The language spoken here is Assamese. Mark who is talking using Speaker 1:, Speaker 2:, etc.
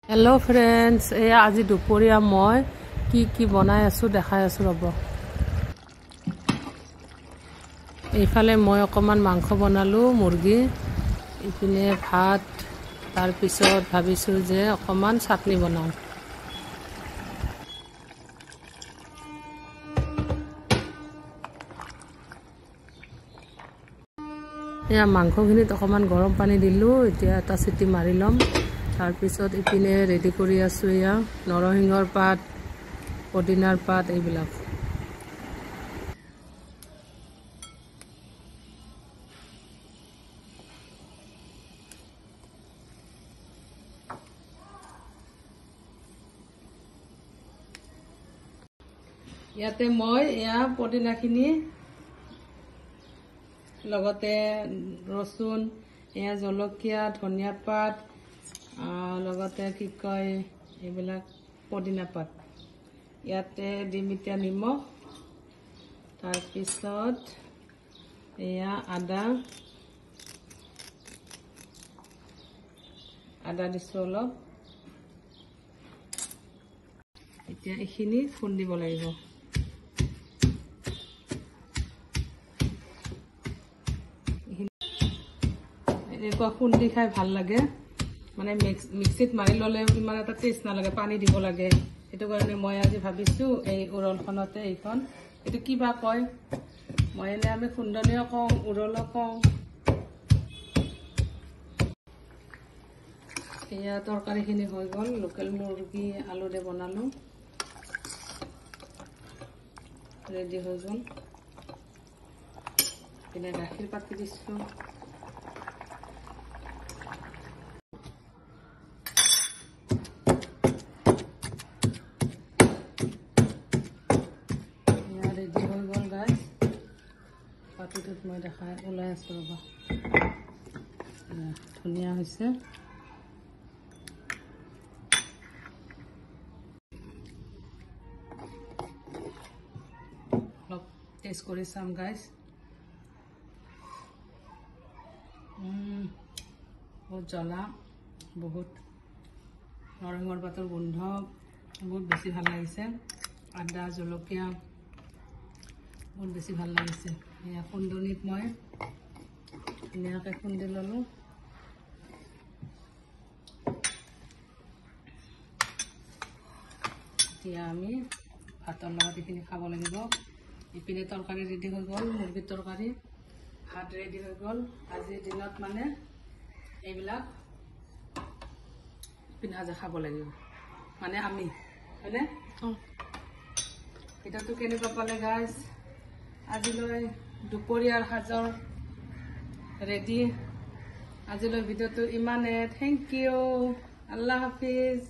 Speaker 1: हेलो फ्रेंड्स एया आज दुपरिया मैं की बनाई आसो देखाई आसो रब এইফালে मैं অকমান মাংস বনালো মুরগি ইপিনে ভাত তার পিছত ভাবিছো যে অকমান চাটনি বনাও এয়া মাংসখিনিত অকমান গৰম পানী দিলো এতিয়া এটা সিটি মাৰি লম तार पिছত इपिने रेडी करी आसो या नरसिंहर पात पदिनार पात এইবিলাক ইয়াতে মই এয়া পদিনাখিনি লগতে ৰসুন এয়া জলকীয়া ধনিয়া পাত লগতে কি কয় এইবিলাক পদিনা পাত ইয়াতে দিম এতিয়া নিমখ তাৰ পিছত এয়া আদা দিছো অলপ এতিয়া এইখিনি খুন্দিব লাগিব এনেকুৱা খুন্দি খাই ভাল লাগে মানে মিক্সিত মাৰি ললে ইমান এটা টেষ্ট না লাগে পানী দিব লাগে এটো কাৰণে মই আজি ভাবিছো এই উৰলখনতে এইখন এটো কিবা কয় মই এনে আমি খুন্দনিও কওঁ উৰল কওঁ এয়া তৰকাৰীখিনি হৈ গল লোকেল মুৰ্গী আলু দে বনালো ৰেডি হৈ গল এনে গাখীৰ পাতি দিছো পাতিটোত মই দেখাই ওলাই আছো ৰবা ধুনীয়া হৈছে অলপ টেষ্ট কৰি চাম গাইজ বহুত জ্বলা বহুত নৰসিংহৰ পাতৰ গোন্ধ বহুত বেছি ভাল লাগিছে আদা জলকীয়া बहुत बेसि ভাল লাগিছে এয়া খুন্দনিত মই ধুনীয়াকৈ খুন্দি ললো এতিয়া আমি ভাতৰ লগত এইখিনি খাব লাগিব ইপিনে তৰকাৰী ৰেডি হৈ গল মুৰ্গীৰ তৰকাৰী ভাত ৰেডি হৈ গল আজিৰ দিনত মানে এইবিলাক পিনহাজা খাব লাগিব মানে আমি হয়নে এটাতো কেনেকুৱা পালে গাইজ আজিলৈ দুপৰীয়াৰ সাজৰ ৰেডি আজিলৈ ভিডিঅ'টো ইমানে থেংক ইউ আল্লাহ হাফিজ